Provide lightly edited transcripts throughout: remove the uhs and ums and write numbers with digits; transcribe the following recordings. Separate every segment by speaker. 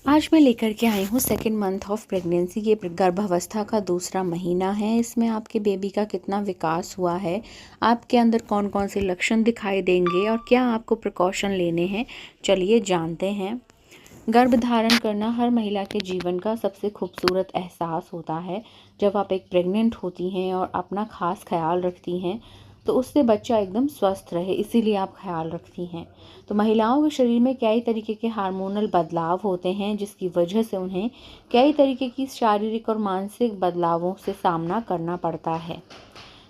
Speaker 1: आज मैं लेकर के आई हूँ सेकेंड मंथ ऑफ प्रेगनेंसी। ये गर्भावस्था का दूसरा महीना है। इसमें आपके बेबी का कितना विकास हुआ है, आपके अंदर कौन कौन से लक्षण दिखाई देंगे और क्या आपको प्रिकॉशन लेने हैं, चलिए जानते हैं। गर्भ धारण करना हर महिला के जीवन का सबसे खूबसूरत एहसास होता है। जब आप एक प्रेग्नेंट होती हैं और अपना खास ख्याल रखती हैं तो उससे बच्चा एकदम स्वस्थ रहे, इसीलिए आप ख्याल रखती हैं। तो महिलाओं के शरीर में कई तरीके के हार्मोनल बदलाव होते हैं, जिसकी वजह से उन्हें कई तरीके की शारीरिक और मानसिक बदलावों से सामना करना पड़ता है।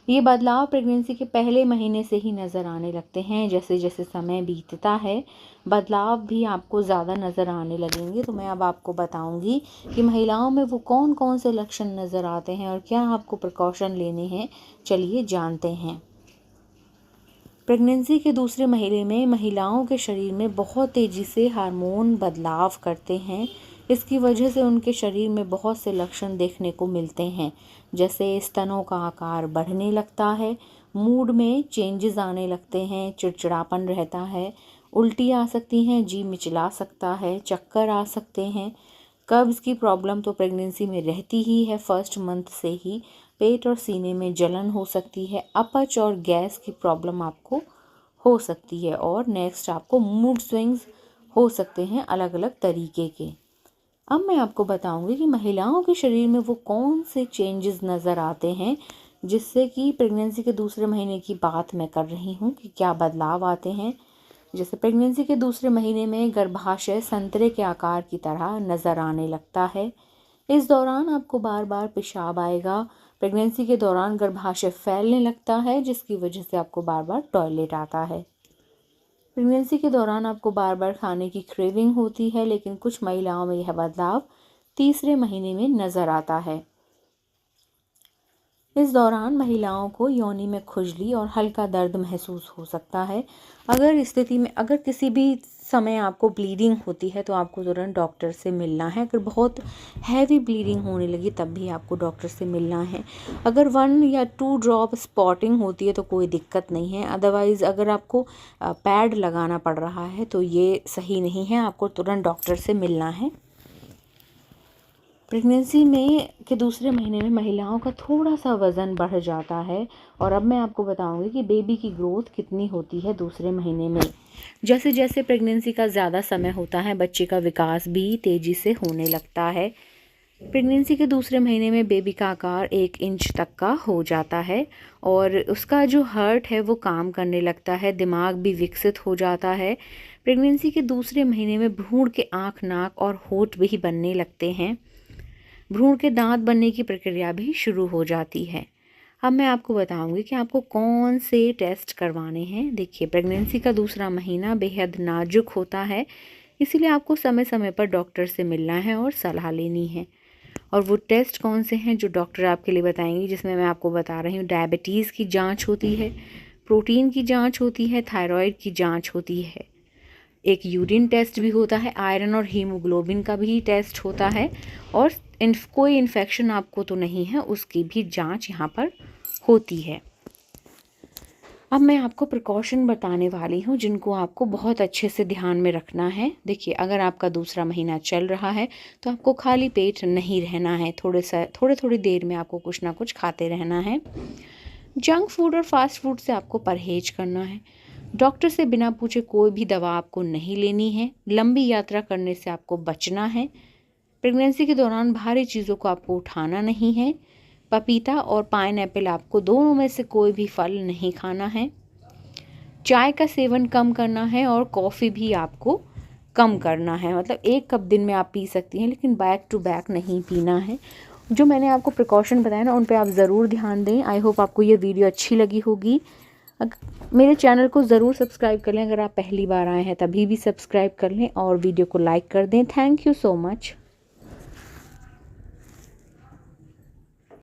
Speaker 1: ये बदलाव प्रेगनेंसी के पहले महीने से ही नज़र आने लगते हैं। जैसे जैसे समय बीतता है बदलाव भी आपको ज़्यादा नज़र आने लगेंगे। तो मैं अब आपको बताऊंगी कि महिलाओं में वो कौन कौन से लक्षण नज़र आते हैं और क्या आपको प्रिकॉशन लेने हैं, चलिए जानते हैं। प्रेगनेंसी के दूसरे महीने में महिलाओं के शरीर में बहुत तेज़ी से हार्मोन बदलाव करते हैं। इसकी वजह से उनके शरीर में बहुत से लक्षण देखने को मिलते हैं, जैसे स्तनों का आकार बढ़ने लगता है, मूड में चेंजेस आने लगते हैं, चिड़चिड़ापन रहता है, उल्टी आ सकती हैं, जी मिचला सकता है, चक्कर आ सकते हैं। कब्ज़ की प्रॉब्लम तो प्रेगनेंसी में रहती ही है, फर्स्ट मंथ से ही। पेट और सीने में जलन हो सकती है, अपच और गैस की प्रॉब्लम आपको हो सकती है, और नेक्स्ट आपको मूड स्विंग्स हो सकते हैं अलग अलग तरीके के। अब मैं आपको बताऊंगी कि महिलाओं के शरीर में वो कौन से चेंजेस नज़र आते हैं, जिससे कि प्रेगनेंसी के दूसरे महीने की बात मैं कर रही हूँ कि क्या बदलाव आते हैं। जैसे प्रेगनेंसी के दूसरे महीने में गर्भाशय संतरे के आकार की तरह नज़र आने लगता है। इस दौरान आपको बार बार पेशाब आएगा। प्रेगनेंसी के दौरान गर्भाशय फैलने लगता है, जिसकी वजह से आपको बार बार टॉयलेट आता है। प्रेगनेंसी के दौरान आपको बार बार खाने की क्रेविंग होती है, लेकिन कुछ महिलाओं में यह बदलाव तीसरे महीने में नज़र आता है। इस दौरान महिलाओं को योनि में खुजली और हल्का दर्द महसूस हो सकता है। अगर स्थिति में अगर किसी भी समय आपको ब्लीडिंग होती है तो आपको तुरंत डॉक्टर से मिलना है। अगर बहुत हैवी ब्लीडिंग होने लगी तब भी आपको डॉक्टर से मिलना है। अगर 1 या 2 ड्रॉप स्पॉटिंग होती है तो कोई दिक्कत नहीं है। अदरवाइज़ अगर आपको पैड लगाना पड़ रहा है तो ये सही नहीं है, आपको तुरंत डॉक्टर से मिलना है। प्रेगनेंसी में के दूसरे महीने में महिलाओं का थोड़ा सा वज़न बढ़ जाता है। और अब मैं आपको बताऊंगी कि बेबी की ग्रोथ कितनी होती है दूसरे महीने में। जैसे जैसे प्रेगनेंसी का ज़्यादा समय होता है बच्चे का विकास भी तेज़ी से होने लगता है। प्रेगनेंसी के दूसरे महीने में बेबी का आकार 1 इंच तक का हो जाता है और उसका जो हार्ट है वो काम करने लगता है, दिमाग भी विकसित हो जाता है। प्रेगनेंसी के दूसरे महीने में भ्रूण के आँख, नाक और होंठ भी बनने लगते हैं। भ्रूण के दांत बनने की प्रक्रिया भी शुरू हो जाती है। अब मैं आपको बताऊंगी कि आपको कौन से टेस्ट करवाने हैं। देखिए, प्रेगनेंसी का दूसरा महीना बेहद नाजुक होता है, इसीलिए आपको समय समय पर डॉक्टर से मिलना है और सलाह लेनी है। और वो टेस्ट कौन से हैं जो डॉक्टर आपके लिए बताएंगी, जिसमें मैं आपको बता रही हूँ, डायबिटीज़ की जाँच होती है, प्रोटीन की जाँच होती है, थायराइड की जाँच होती है, एक यूरिन टेस्ट भी होता है, आयरन और हीमोग्लोबिन का भी टेस्ट होता है, और कोई इन्फेक्शन आपको तो नहीं है उसकी भी जांच यहाँ पर होती है। अब मैं आपको प्रिकॉशन बताने वाली हूँ जिनको आपको बहुत अच्छे से ध्यान में रखना है। देखिए, अगर आपका दूसरा महीना चल रहा है तो आपको खाली पेट नहीं रहना है, थोड़ी देर में आपको कुछ ना कुछ खाते रहना है। जंक फूड और फास्ट फूड से आपको परहेज करना है। डॉक्टर से बिना पूछे कोई भी दवा आपको नहीं लेनी है। लंबी यात्रा करने से आपको बचना है। प्रेगनेंसी के दौरान भारी चीज़ों को आपको उठाना नहीं है। पपीता और पाइनएप्पल, आपको दोनों में से कोई भी फल नहीं खाना है। चाय का सेवन कम करना है और कॉफ़ी भी आपको कम करना है। मतलब 1 कप दिन में आप पी सकती हैं, लेकिन बैक टू बैक नहीं पीना है। जो मैंने आपको प्रिकॉशन बताया ना, उन पे आप ज़रूर ध्यान दें। आई होप आपको ये वीडियो अच्छी लगी होगी। मेरे चैनल को ज़रूर सब्सक्राइब कर लें। अगर आप पहली बार आए हैं तभी भी सब्सक्राइब कर लें और वीडियो को लाइक कर दें। Thank you so much.